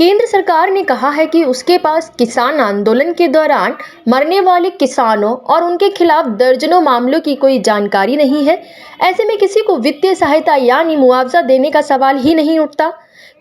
केंद्र सरकार ने कहा है कि उसके पास किसान आंदोलन के दौरान मरने वाले किसानों और उनके खिलाफ दर्जनों मामलों की कोई जानकारी नहीं है। ऐसे में किसी को वित्तीय सहायता यानी मुआवजा देने का सवाल ही नहीं उठता।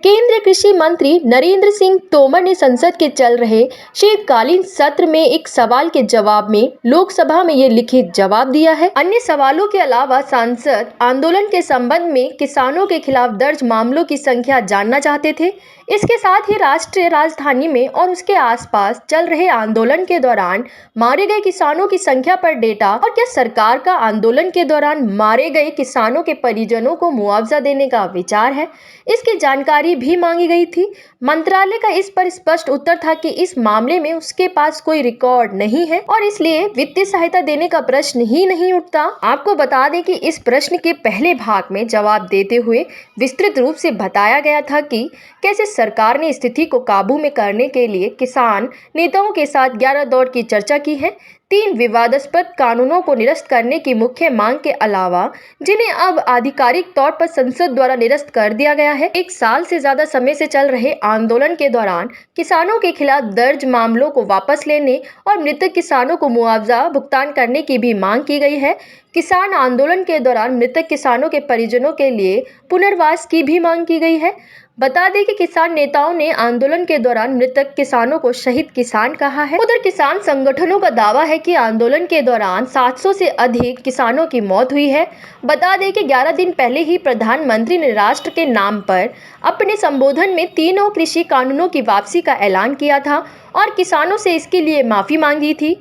केंद्रीय कृषि मंत्री नरेंद्र सिंह तोमर ने संसद के चल रहे शीतकालीन सत्र में एक सवाल के जवाब में लोकसभा में ये लिखित जवाब दिया है। अन्य सवालों के अलावा सांसद आंदोलन के संबंध में किसानों के खिलाफ दर्ज मामलों की संख्या जानना चाहते थे। इसके साथ ही राष्ट्रीय राजधानी में और उसके आसपास चल रहे आंदोलन के दौरान मारे गए किसानों की संख्या पर डेटा और क्या सरकार का आंदोलन के दौरान मारे गए किसानों के परिजनों को मुआवजा देने का विचार है, इसकी जानकारी भी मांगी गई थी। मंत्रालय का इस पर स्पष्ट उत्तर था कि इस मामले में उसके पास कोई रिकॉर्ड नहीं है और इसलिए वित्तीय सहायता देने का प्रश्न ही नहीं उठता। आपको बता दें कि इस प्रश्न के पहले भाग में जवाब देते हुए विस्तृत रूप से बताया गया था कि कैसे सरकार ने स्थिति को काबू में करने के लिए किसान नेताओं के साथ 11 दौर की चर्चा की है। 3 विवादास्पद कानूनों को निरस्त करने की मुख्य मांग के अलावा जिन्हें अब आधिकारिक तौर पर संसद द्वारा निरस्त कर दिया गया है। 1 साल से ज्यादा समय से चल रहे आंदोलन के दौरान किसानों के खिलाफ दर्ज मामलों को वापस लेने और मृतक किसानों को मुआवजा भुगतान करने की भी मांग की गई है। किसान आंदोलन के दौरान मृतक किसानों के परिजनों के लिए पुनर्वास की भी मांग की गई है। बता दें कि किसान नेताओं ने आंदोलन के दौरान मृतक किसानों को शहीद किसान कहा है। उधर किसान संगठनों का दावा है कि आंदोलन के दौरान 700 से अधिक किसानों की मौत हुई है। बता दें कि 11 दिन पहले ही प्रधानमंत्री ने राष्ट्र के नाम पर अपने संबोधन में तीनों कृषि कानूनों की वापसी का ऐलान किया था और किसानों से इसके लिए माफी मांगी थी।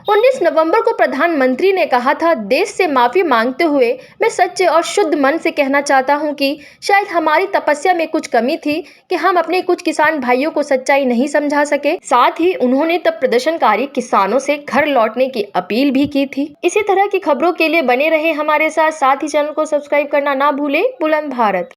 19 नवंबर को प्रधानमंत्री ने कहा था, देश से माफी मांगते हुए मैं सच्चे और शुद्ध मन से कहना चाहता हूं कि शायद हमारी तपस्या में कुछ कमी थी कि हम अपने कुछ किसान भाइयों को सच्चाई नहीं समझा सके। साथ ही उन्होंने तब प्रदर्शनकारी किसानों से घर लौटने की अपील भी की थी। इसी तरह की खबरों के लिए बने रहे हमारे साथ ही चैनल को सब्सक्राइब करना ना भूलें। बुलंद भारत।